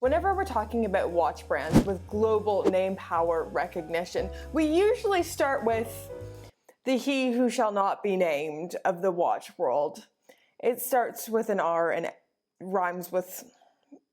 Whenever we're talking about watch brands with global name power recognition, we usually start with the he who shall not be named of the watch world. It starts with an R and rhymes with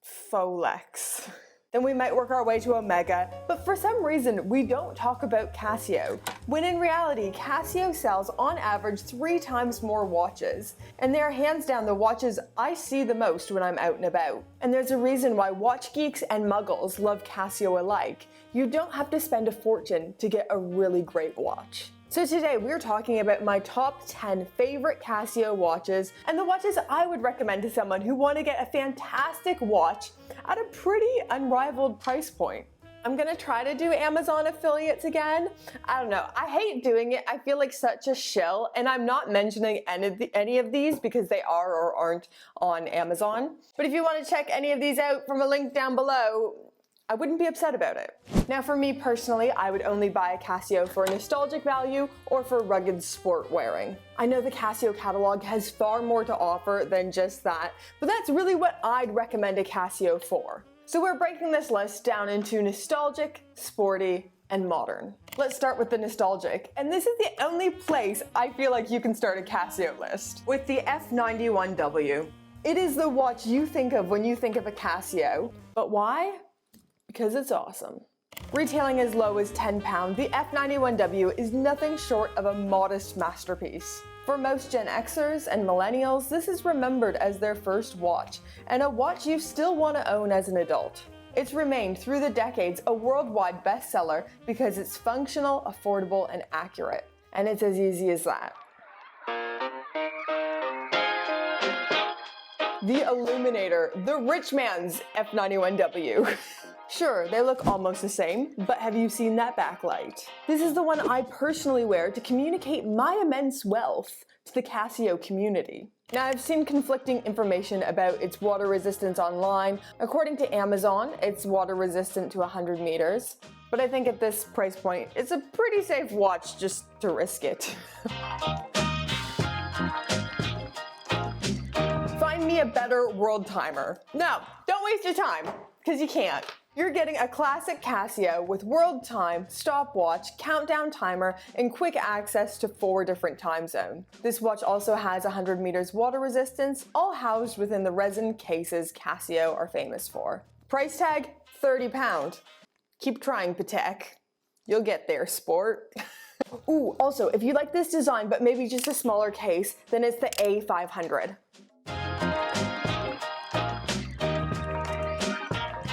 Folex. Then we might work our way to Omega, but for some reason we don't talk about Casio, when in reality Casio sells on average 3 times more watches, and they are hands down the watches I see the most when I'm out and about. And there's a reason why watch geeks and muggles love Casio alike. You don't have to spend a fortune to get a really great watch. So today we're talking about my top 10 favorite Casio watches and the watches I would recommend to someone who want to get a fantastic watch at a pretty unrivaled price point. I'm gonna try to do Amazon affiliates again. I don't know, I hate doing it. I feel like such a shill, and I'm not mentioning any of these because they are or aren't on Amazon. But if you want to check any of these out from a link down below, I wouldn't be upset about it. Now for me personally, I would only buy a Casio for nostalgic value or for rugged sport wearing. I know the Casio catalog has far more to offer than just that, but that's really what I'd recommend a Casio for. So we're breaking this list down into nostalgic, sporty, and modern. Let's start with the nostalgic, and this is the only place I feel like you can start a Casio list. With the F91W. It is the watch you think of when you think of a Casio, but why? Because it's awesome. Retailing as low as £10, the F91W is nothing short of a modest masterpiece. For most Gen Xers and millennials, this is remembered as their first watch, and a watch you still want to own as an adult. It's remained through the decades a worldwide bestseller because it's functional, affordable, and accurate. And it's as easy as that. The Illuminator, the rich man's F91W. Sure, they look almost the same, but have you seen that backlight? This is the one I personally wear to communicate my immense wealth to the Casio community. Now, I've seen conflicting information about its water resistance online. According to Amazon, it's water resistant to 100 meters, but I think at this price point, it's a pretty safe watch just to risk it. Find me a better world timer. No, don't waste your time, because you can't. You're getting a classic Casio with world time, stopwatch, countdown timer, and quick access to 4 different time zones. This watch also has 100 meters water resistance, all housed within the resin cases Casio are famous for. Price tag, £30. Keep trying, Patek. You'll get there, sport. Ooh, also, if you like this design but maybe just a smaller case, then it's the A500.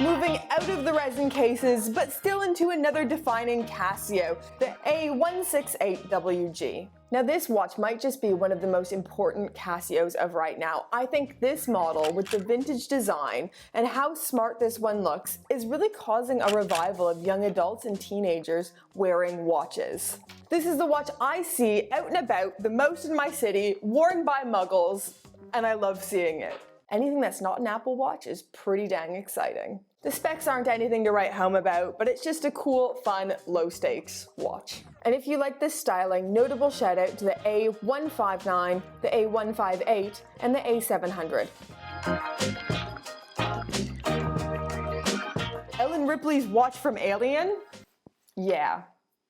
Moving out of the resin cases, but still into another defining Casio, the A168WG. Now this watch might just be one of the most important Casios of right now. I think this model, with the vintage design and how smart this one looks, is really causing a revival of young adults and teenagers wearing watches. This is the watch I see out and about the most in my city, worn by muggles, and I love seeing it. Anything that's not an Apple Watch is pretty dang exciting. The specs aren't anything to write home about, but it's just a cool, fun, low-stakes watch. And if you like this styling, notable shout out to the A159, the A158, and the A700. Ellen Ripley's watch from Alien? Yeah,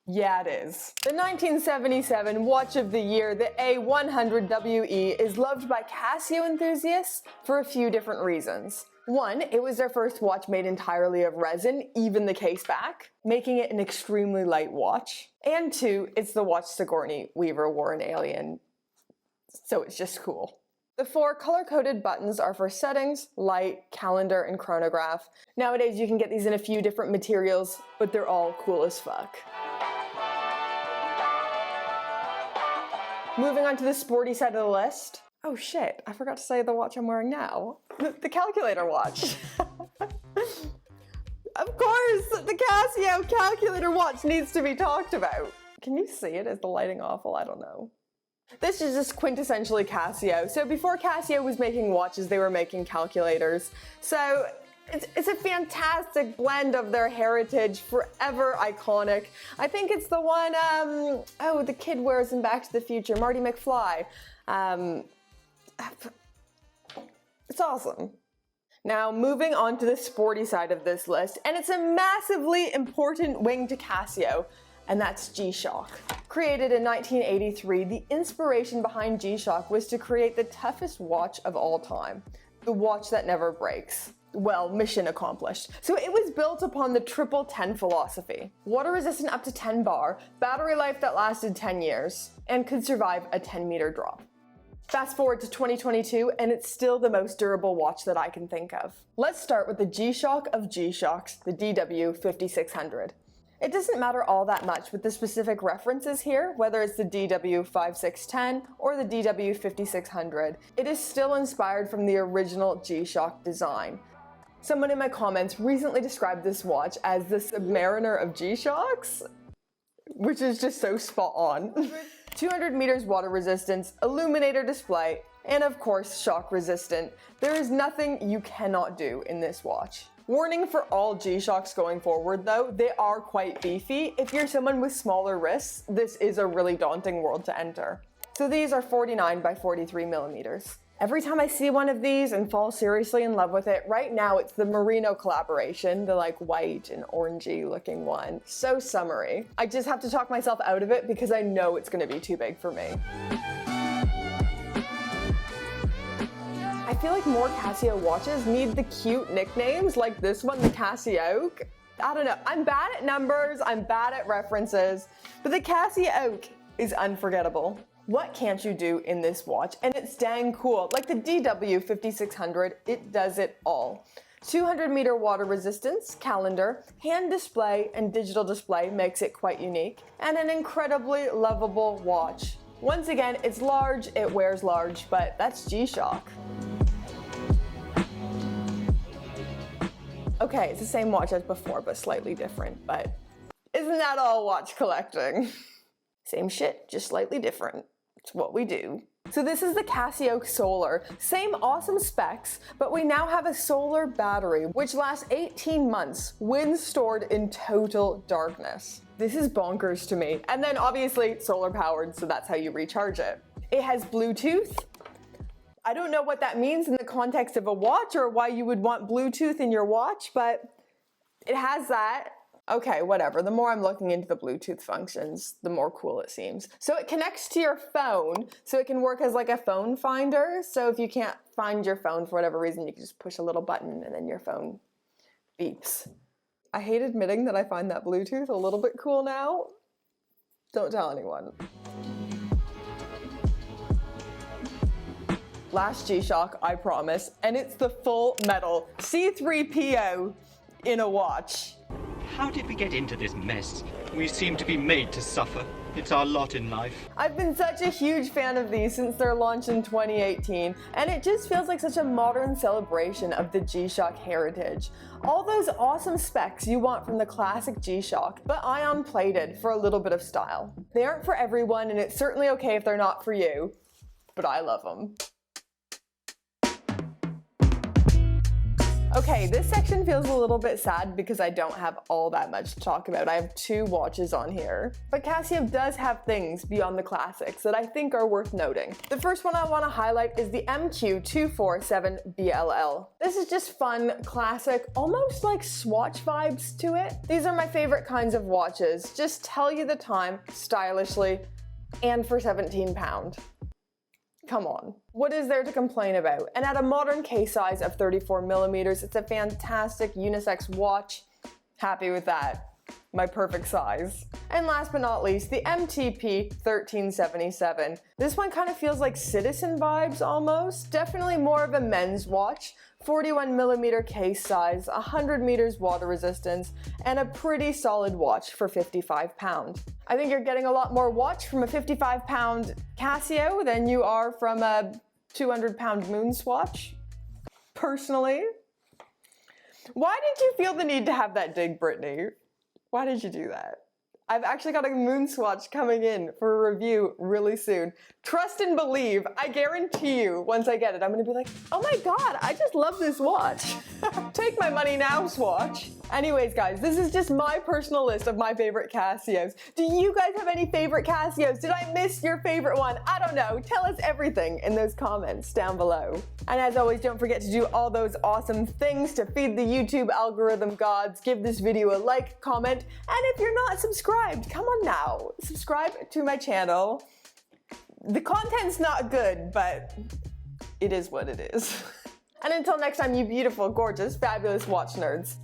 it is. The 1977 Watch of the Year, the A100WE, is loved by Casio enthusiasts for a few different reasons. One, it was their first watch made entirely of resin, even the case back, making it an extremely light watch. And 2, it's the watch Sigourney Weaver wore in Alien, so it's just cool. The 4 color-coded buttons are for settings, light, calendar, and chronograph. Nowadays you can get these in a few different materials, but they're all cool as fuck. Moving on to the sporty side of the list. Oh shit, I forgot to say the watch I'm wearing now. The calculator watch. Of course, the Casio calculator watch needs to be talked about. Can you see it? Is the lighting awful? I don't know. This is just quintessentially Casio. So before Casio was making watches, they were making calculators. So it's a fantastic blend of their heritage, forever iconic. I think it's the one, the kid wears in Back to the Future, Marty McFly. It's awesome. Now moving on to the sporty side of this list, and it's a massively important wing to Casio, and that's G-SHOCK. Created in 1983, the inspiration behind G-SHOCK was to create the toughest watch of all time, the watch that never breaks. Well, mission accomplished. So it was built upon the triple 10 philosophy. Water resistant up to 10 bar, battery life that lasted 10 years, and could survive a 10-meter drop. Fast forward to 2022, and it's still the most durable watch that I can think of. Let's start with the G-SHOCK of G-SHOCKS, the DW5600. It doesn't matter all that much with the specific references here, whether it's the DW5610 or the DW5600. It is still inspired from the original G-SHOCK design. Someone in my comments recently described this watch as the Submariner of G-SHOCKS, which is just so spot on. 200 meters water resistance, illuminator display, and of course shock resistant. There is nothing you cannot do in this watch. Warning for all G-SHOCKS going forward though, they are quite beefy. If you're someone with smaller wrists, this is a really daunting world to enter. So these are 49 by 43 millimeters. Every time I see one of these and fall seriously in love with it, right now it's the Merino collaboration, the like white and orangey looking one. So summery. I just have to talk myself out of it because I know it's gonna be too big for me. I feel like more Casio watches need the cute nicknames like this one, the Casioak. I don't know, I'm bad at numbers, I'm bad at references, but the Casioak is unforgettable. What can't you do in this watch? And it's dang cool. Like the DW5600, it does it all. 200 meter water resistance, calendar, hand display, and digital display makes it quite unique, and an incredibly lovable watch. Once again, it's large, it wears large, but that's G-SHOCK. Okay, it's the same watch as before, but slightly different, but isn't that all watch collecting? Same shit, just slightly different. It's what we do. So this is the Casioak Solar. Same awesome specs, but we now have a solar battery, which lasts 18 months when stored in total darkness. This is bonkers to me. And then obviously solar powered, so that's how you recharge it. It has Bluetooth. I don't know what that means in the context of a watch or why you would want Bluetooth in your watch, but it has that. Okay, whatever. The more I'm looking into the Bluetooth functions, the more cool it seems. So it connects to your phone, so it can work as like a phone finder. So if you can't find your phone for whatever reason, you can just push a little button and then your phone beeps. I hate admitting that I find that Bluetooth a little bit cool now. Don't tell anyone. Last G-SHOCK, I promise, and it's the full metal C3PO in a watch. How did we get into this mess? We seem to be made to suffer. It's our lot in life. I've been such a huge fan of these since their launch in 2018, and it just feels like such a modern celebration of the G-SHOCK heritage. All those awesome specs you want from the classic G-SHOCK, but ion plated for a little bit of style. They aren't for everyone, and it's certainly okay if they're not for you, but I love them. Okay, this section feels a little bit sad because I don't have all that much to talk about. I have 2 watches on here. But Casio does have things beyond the classics that I think are worth noting. The first one I want to highlight is the MQ247BLL. This is just fun, classic, almost like Swatch vibes to it. These are my favorite kinds of watches. Just tell you the time, stylishly, and for £17. Come on. What is there to complain about? And at a modern case size of 34 millimeters, it's a fantastic unisex watch. Happy with that. My perfect size. And last but not least, the MTP 1377. This one kind of feels like Citizen vibes almost. Definitely more of a men's watch. 41 millimeter case size, 100 meters water resistance, and a pretty solid watch for £55. I think you're getting a lot more watch from a £55 Casio than you are from a £200 Moon Swatch, personally. Why did you feel the need to have that dig, Brittany? Why did you do that? I've actually got a Moon Swatch coming in for a review really soon. Trust and believe, I guarantee you, once I get it, I'm gonna be like, oh my god, I just love this watch. Take my money now, Swatch. Anyways, guys, this is just my personal list of my favorite Casios. Do you guys have any favorite Casios? Did I miss your favorite one? I don't know. Tell us everything in those comments down below. And as always, don't forget to do all those awesome things to feed the YouTube algorithm gods. Give this video a like, comment, and if you're not subscribed, come on now. Subscribe to my channel. The content's not good, but it is what it is. And until next time, you beautiful, gorgeous, fabulous watch nerds.